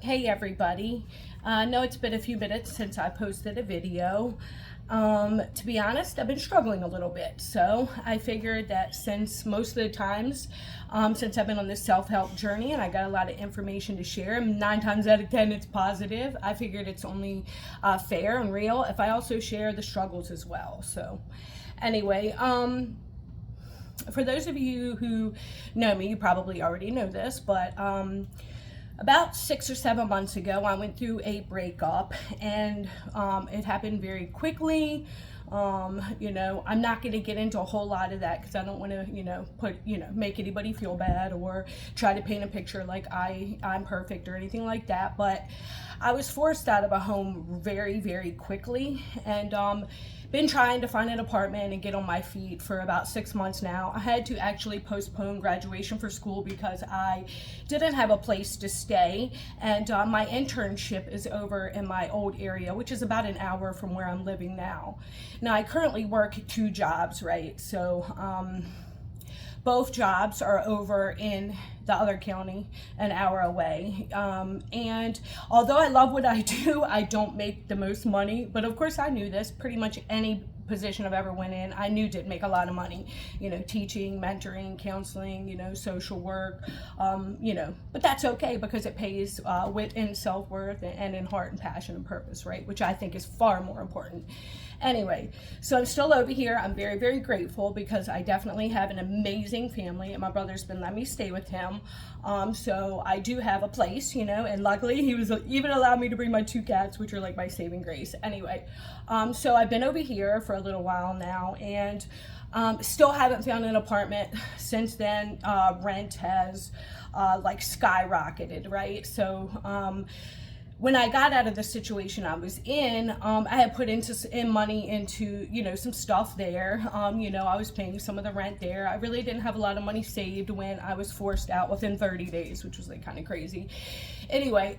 Hey everybody. I know it's been a few minutes since I posted a video. To be honest, I've been struggling a little bit. So I figured that since most of the times, since I've been on this self-help journey and I got a lot of information to share, 9 times out of 10 it's positive, I figured it's only fair and real if I also share the struggles as well. So anyway, for those of you who know me, you probably already know this, but about 6 or 7 months ago, I went through a breakup, and it happened very quickly. I'm not going to get into a whole lot of that because I don't want to, make anybody feel bad or try to paint a picture like I'm perfect or anything like that. But I was forced out of a home very, very quickly, and been trying to find an apartment and get on my feet for about 6 months now. I had to actually postpone graduation for school because I didn't have a place to stay, and my internship is over in my old area, which is about an hour from where I'm living now. Now, I currently work 2 jobs, right? So both jobs are over in the other county, an hour away. And although I love what I do, I don't make the most money. But of course I knew this. Pretty much any position I've ever went in, I knew didn't make a lot of money. Teaching, mentoring, counseling, social work, but that's okay because it pays within self-worth and in heart and passion and purpose, right? Which I think is far more important. Anyway, so I'm still over here. I'm very, very grateful because I definitely have an amazing family, and my brother's been letting me stay with him. So I do have a place, and luckily he was even allowed me to bring my 2 cats, which are like my saving grace. Anyway, so I've been over here for a little while now, and still haven't found an apartment since then. Rent has skyrocketed, right? So when I got out of the situation I was in, I had put in money into, some stuff there. I was paying some of the rent there. I really didn't have a lot of money saved when I was forced out within 30 days, which was kind of crazy. Anyway,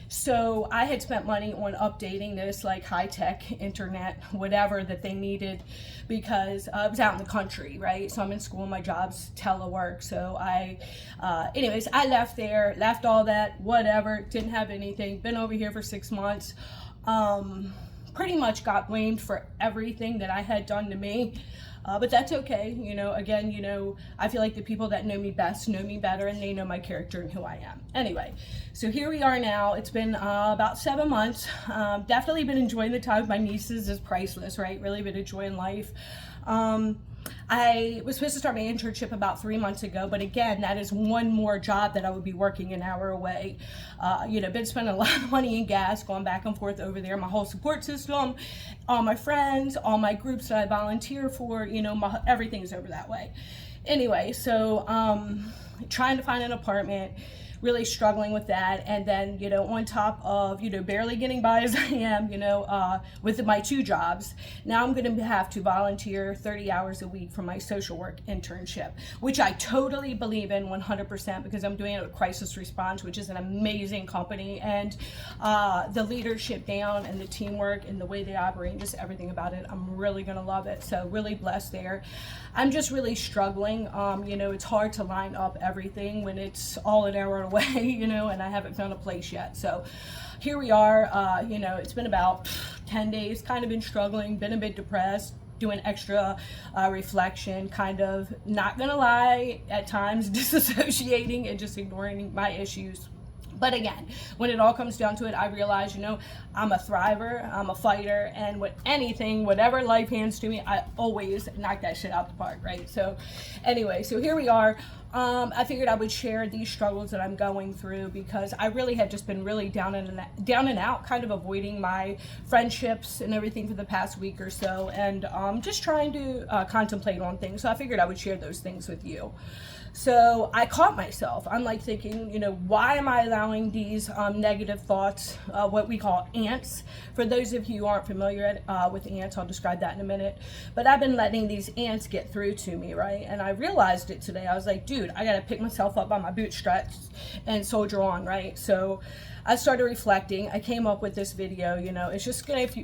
so I had spent money on updating this high-tech internet, whatever that they needed, because I was out in the country, right? So I'm in school, my job's telework. So I left all that, whatever, didn't have anything, been over here for 6 months. Pretty much got blamed for everything that I had done to me. But that's okay. Again, I feel like the people that know me best know me better, and they know my character and who I am. Anyway, so here we are now. It's been about 7 months. Definitely been enjoying the time with my nieces. Is priceless, right? Really been enjoying life. I was supposed to start my internship about 3 months ago, but again, that is one more job that I would be working an hour away. Been spending a lot of money in gas, going back and forth over there. My whole support system, all my friends, all my groups that I volunteer for, everything's over that way. Anyway, so trying to find an apartment, really struggling with that, and then on top of barely getting by as I am with my 2 jobs, now I'm going to have to volunteer 30 hours a week for my social work internship, which I totally believe in 100% because I'm doing it with Crisis Response, which is an amazing company, and the leadership down and the teamwork and the way they operate, just everything about it, I'm really going to love it. So really blessed there. I'm just really struggling. It's hard to line up everything when it's all an hour away, and I haven't found a place yet. So here we are. It's been about 10 days, kind of been struggling, been a bit depressed, doing extra reflection, kind of, not gonna lie, at times disassociating and just ignoring my issues. But again, when it all comes down to it, I realize, I'm a thriver, I'm a fighter, and with anything, whatever life hands to me, I always knock that shit out the park, right? So anyway, so here we are. I figured I would share these struggles that I'm going through because I really have just been really down and out, kind of avoiding my friendships and everything for the past week or so, and just trying to contemplate on things. So I figured I would share those things with you. So I caught myself. I'm thinking, why am I allowing these negative thoughts, what we call ants? For those of you who aren't familiar with ants, I'll describe that in a minute. But I've been letting these ants get through to me, right? And I realized it today. I was like, dude, I got to pick myself up by my bootstraps and soldier on, right? So I started reflecting. I came up with this video. It's just going to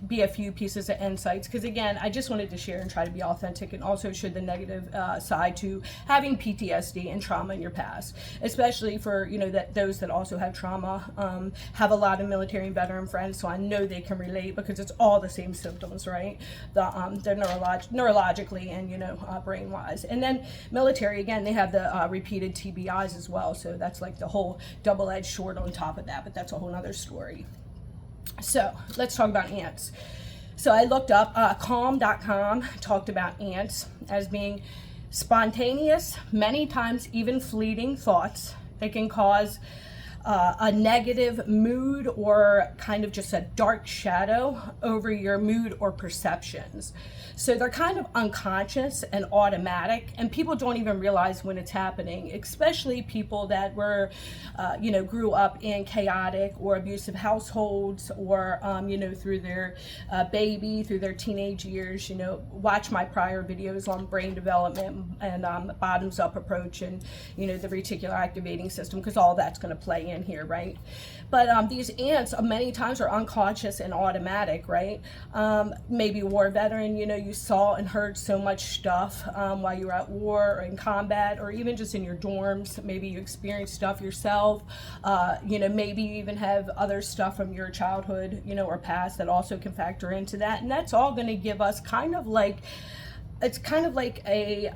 be a few pieces of insights, because again, I just wanted to share and try to be authentic, and also show the negative side to having PTSD and trauma in your past, especially for those that also have trauma. Have a lot of military and veteran friends, so I know they can relate, because it's all the same symptoms, right? They're neurologically and brain wise. And then military, again, they have the repeated TBIs as well, so that's like the whole double-edged sword on top of that, but that's a whole nother story. So let's talk about ants. So I looked up, calm.com talked about ants as being spontaneous, many times even fleeting thoughts that can cause a negative mood, or kind of just a dark shadow over your mood or perceptions. So they're kind of unconscious and automatic, and people don't even realize when it's happening, especially people that were, grew up in chaotic or abusive households, or, through their through their teenage years. Watch my prior videos on brain development and bottoms up approach, and, the reticular activating system, because all that's going to play in here, right? But these ants many times are unconscious and automatic, right? Maybe war veteran, you saw and heard so much stuff while you were at war or in combat, or even just in your dorms. Maybe you experienced stuff yourself. Maybe you even have other stuff from your childhood, or past, that also can factor into that. And that's all going to give us it's kind of like a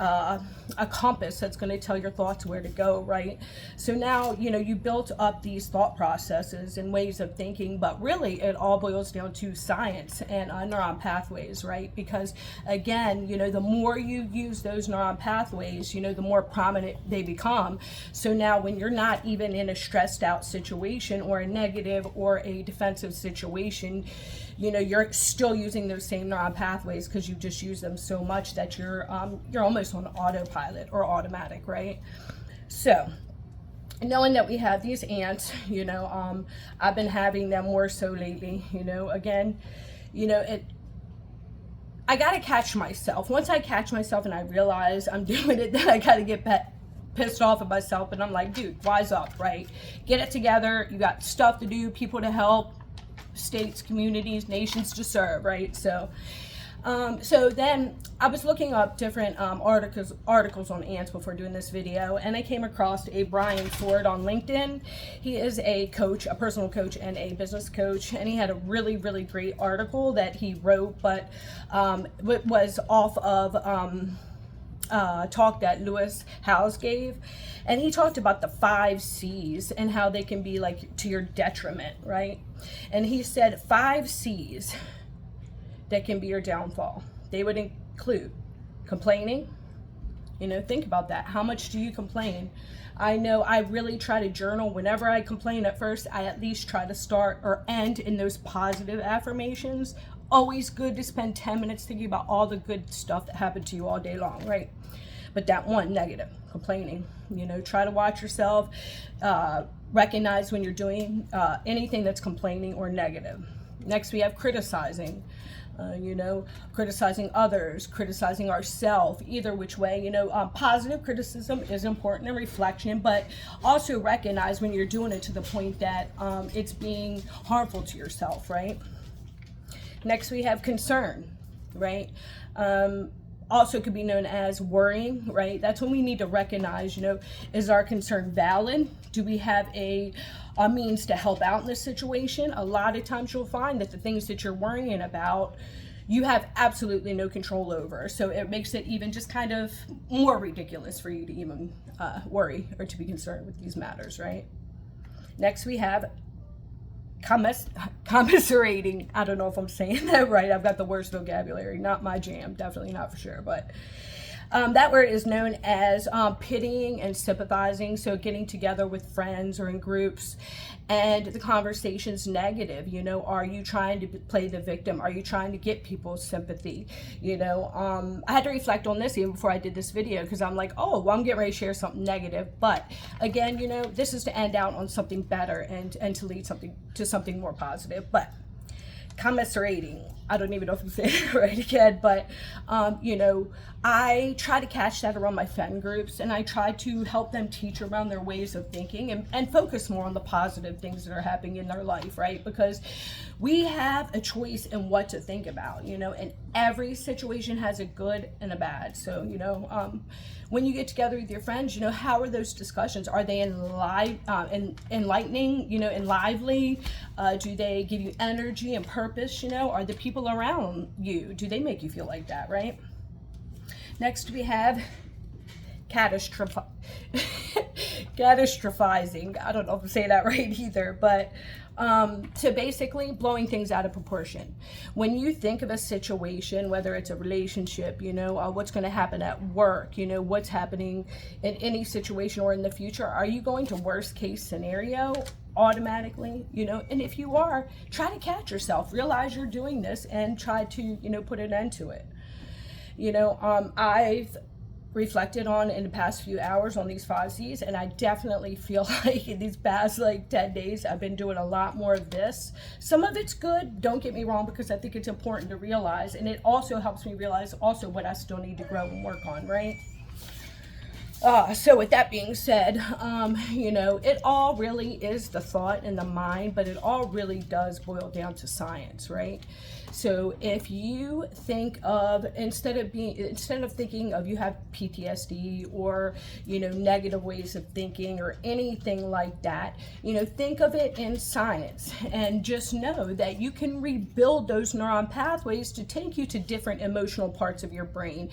compass that's going to tell your thoughts where to go, right? So now, you built up these thought processes and ways of thinking, but really it all boils down to science and neuron pathways, right? Because again, the more you use those neuron pathways, the more prominent they become. So now when you're not even in a stressed out situation, or a negative or a defensive situation, you're still using those same neuron pathways, because you just use them so much that you're almost on autopilot or automatic, right? So knowing that we have these ants, I've been having them more so lately, again, I got to catch myself. Once I catch myself and I realize I'm doing it, then I got to get pissed off at myself, and I'm like, dude, wise up, right? Get it together. You got stuff to do, people to help, states, communities, nations to serve, right? So then I was looking up different articles on ants before doing this video, and I came across a Brian Ford on LinkedIn. He is a coach, a personal coach and a business coach, and he had a really, really great article that he wrote, but it was off of talk that Lewis Howes gave, and he talked about the 5 C's and how they can be like to your detriment, right? And he said 5 C's that can be your downfall. They would include complaining. Think about that. How much do you complain? I know I really try to journal. Whenever I complain, at first I at least try to start or end in those positive affirmations. Always good to spend 10 minutes thinking about all the good stuff that happened to you all day long, right? But that one, negative, complaining, try to watch yourself, recognize when you're doing anything that's complaining or negative. Next, we have criticizing, criticizing others, criticizing ourselves, either which way. Positive criticism is important in reflection, but also recognize when you're doing it to the point that it's being harmful to yourself, right? Next, we have concern, right? Also could be known as worrying, right? That's when we need to recognize, is our concern valid? Do we have a means to help out in this situation? A lot of times you'll find that the things that you're worrying about, you have absolutely no control over. So it makes it even just kind of more ridiculous for you to even worry or to be concerned with these matters, right? Next, we have commiserating. I don't know if I'm saying that right. I've got the worst vocabulary. Not my jam. Definitely not for sure. But that word is known as pitying and sympathizing. So getting together with friends or in groups, and the conversation's negative. Are you trying to play the victim? Are you trying to get people's sympathy? I had to reflect on this even before I did this video, because I'm like, oh, well, I'm getting ready to share something negative. But again, this is to end out on something better and to lead to something more positive. But commiserating. I don't even know if I'm saying it right again, but, you know, I try to catch that around my friend groups, and I try to help them teach around their ways of thinking and focus more on the positive things that are happening in their life, right? Because we have a choice in what to think about, you know, and every situation has a good and a bad. So, you know, when you get together with your friends, you know, how are those discussions? Are they enlightening, you know, and lively? Do they give you energy and purpose? You know, are the people around you, do they make you feel like that, right? Next we have catastrophizing. I don't know if I'm saying that right either, but to basically blowing things out of proportion. When you think of a situation, whether it's a relationship, you know, what's going to happen at work, you know, what's happening in any situation or in the future, are you going to worst case scenario automatically, you know? And if you are, try to catch yourself, realize you're doing this, and try to, you know, put an end to it. You know, I've reflected on in the past few hours on these 5 C's, and I definitely feel like in these past like 10 days I've been doing a lot more of this. Some of it's good, don't get me wrong, because I think it's important to realize, and it also helps me realize also what I still need to grow and work on, right? So with that being said, you know, it all really is the thought and the mind, but it all really does boil down to science, right? So if you think of, instead of thinking of you have PTSD or, you know, negative ways of thinking or anything like that, you know, think of it in science, and just know that you can rebuild those neuron pathways to take you to different emotional parts of your brain,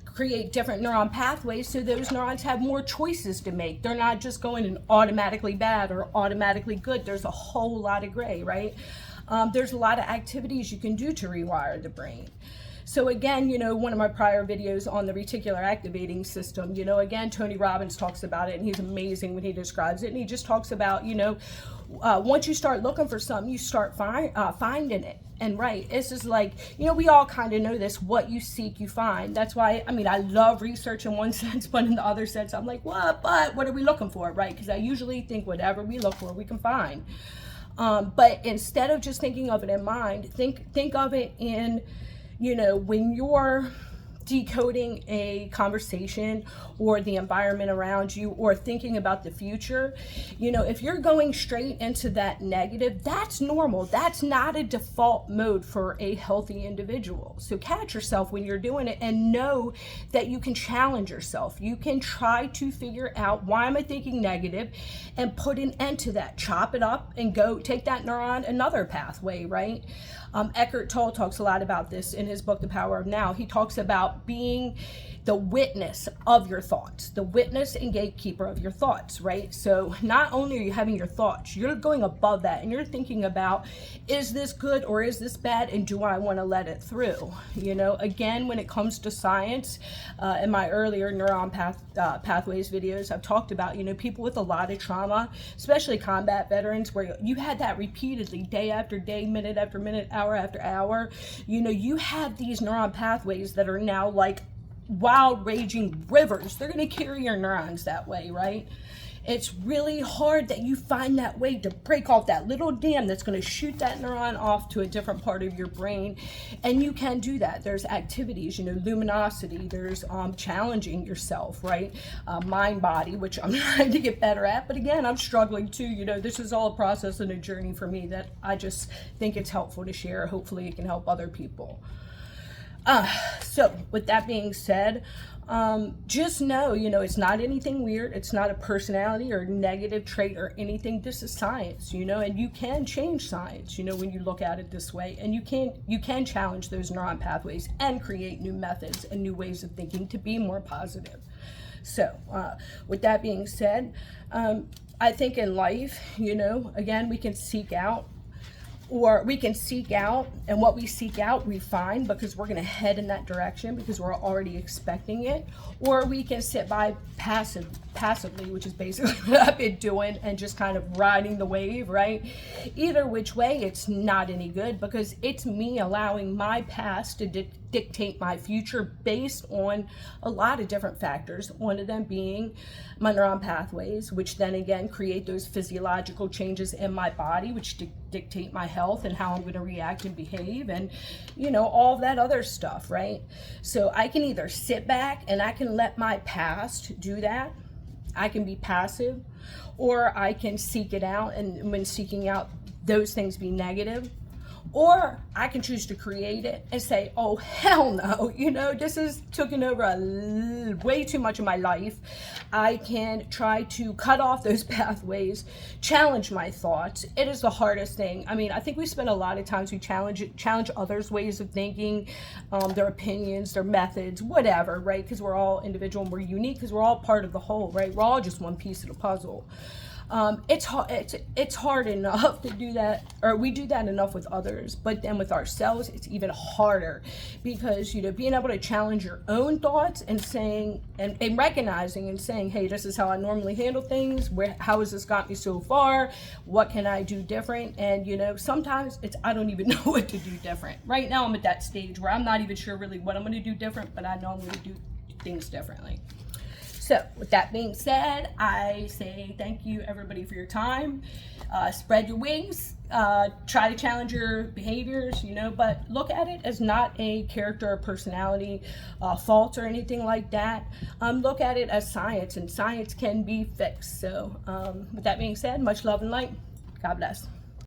create different neuron pathways, so those neurons have more choices to make. They're not just going in automatically bad or automatically good. There's a whole lot of gray, right? There's a lot of activities you can do to rewire the brain. So again, you know, one of my prior videos on the reticular activating system, you know, again, Tony Robbins talks about it, and he's amazing when he describes it. And he just talks about, you know, once you start looking for something, you start finding it. And right, it's just like, you know, we all kind of know this, what you seek, you find. That's why, I mean, I love research in one sense, but in the other sense, I'm like, what are we looking for, right? Because I usually think whatever we look for, we can find. But instead of just thinking of it in mind, think of it in, you know, when you're decoding a conversation or the environment around you, or thinking about the future, you know, if you're going straight into that negative, that's normal. That's not a default mode for a healthy individual. So catch yourself when you're doing it, and know that you can challenge yourself. You can try to figure out, why am I thinking negative, and put an end to that. Chop it up and go take that neuron another pathway, right? Eckhart Tolle talks a lot about this in his book, The Power of Now. He talks about being the witness of your thoughts, the witness and gatekeeper of your thoughts, right? So not only are you having your thoughts, you're going above that, and you're thinking about, is this good or is this bad, and do I want to let it through? You know, again, when it comes to science, in my earlier neuron pathways videos, I've talked about, you know, people with a lot of trauma, especially combat veterans, where you had that repeatedly, day after day, minute after minute, hour after hour. You know, you have these neuron pathways that are now like wild raging rivers. They're going to carry your neurons that way, right? It's really hard that you find that way to break off that little dam that's going to shoot that neuron off to a different part of your brain. And you can do that. There's activities, you know, luminosity, there's challenging yourself, right? Mind body, which I'm trying to get better at, but again, I'm struggling too. You know, this is all a process and a journey for me that I just think it's helpful to share. Hopefully it can help other people. So with that being said, just know, you know, it's not anything weird. It's not a personality or negative trait or anything. This is science, you know, and you can change science, you know, when you look at it this way, and you can challenge those neuron pathways and create new methods and new ways of thinking to be more positive. So, with that being said, I think in life, you know, again, we can seek out, and what we seek out, we find, because we're going to head in that direction because we're already expecting it. Or we can sit by passively, which is basically what I've been doing, and just kind of riding the wave, right? Either which way, it's not any good, because it's me allowing my past to dictate my future based on a lot of different factors, one of them being my neuron pathways, which then again create those physiological changes in my body, which dictate my health and how I'm going to react and behave, and all of that other stuff, right? So I can either sit back and I can let my past do that, I can be passive, or I can seek it out, and when seeking out those things be negative, or I can choose to create it and say, oh, hell no, this has taken over way too much of my life. I can try to cut off those pathways, challenge my thoughts. It is the hardest thing. I mean, I think we spend a lot of times, we challenge others' ways of thinking, their opinions, their methods, whatever, right? Because we're all individual and we're unique because we're all part of the whole, right? We're all just one piece of the puzzle. It's hard enough to do that, or we do that enough with others, but then with ourselves, it's even harder because, being able to challenge your own thoughts and saying, and recognizing and saying, hey, this is how I normally handle things. How has this got me so far? What can I do different? And, sometimes I don't even know what to do different. Right now, I'm at that stage where I'm not even sure really what I'm going to do different, but I know I'm going to do things differently. So with that being said, I say thank you everybody for your time. Spread your wings, try to challenge your behaviors, but look at it as not a character or personality fault or anything like that. Look at it as science, and science can be fixed. So with that being said, much love and light. God bless.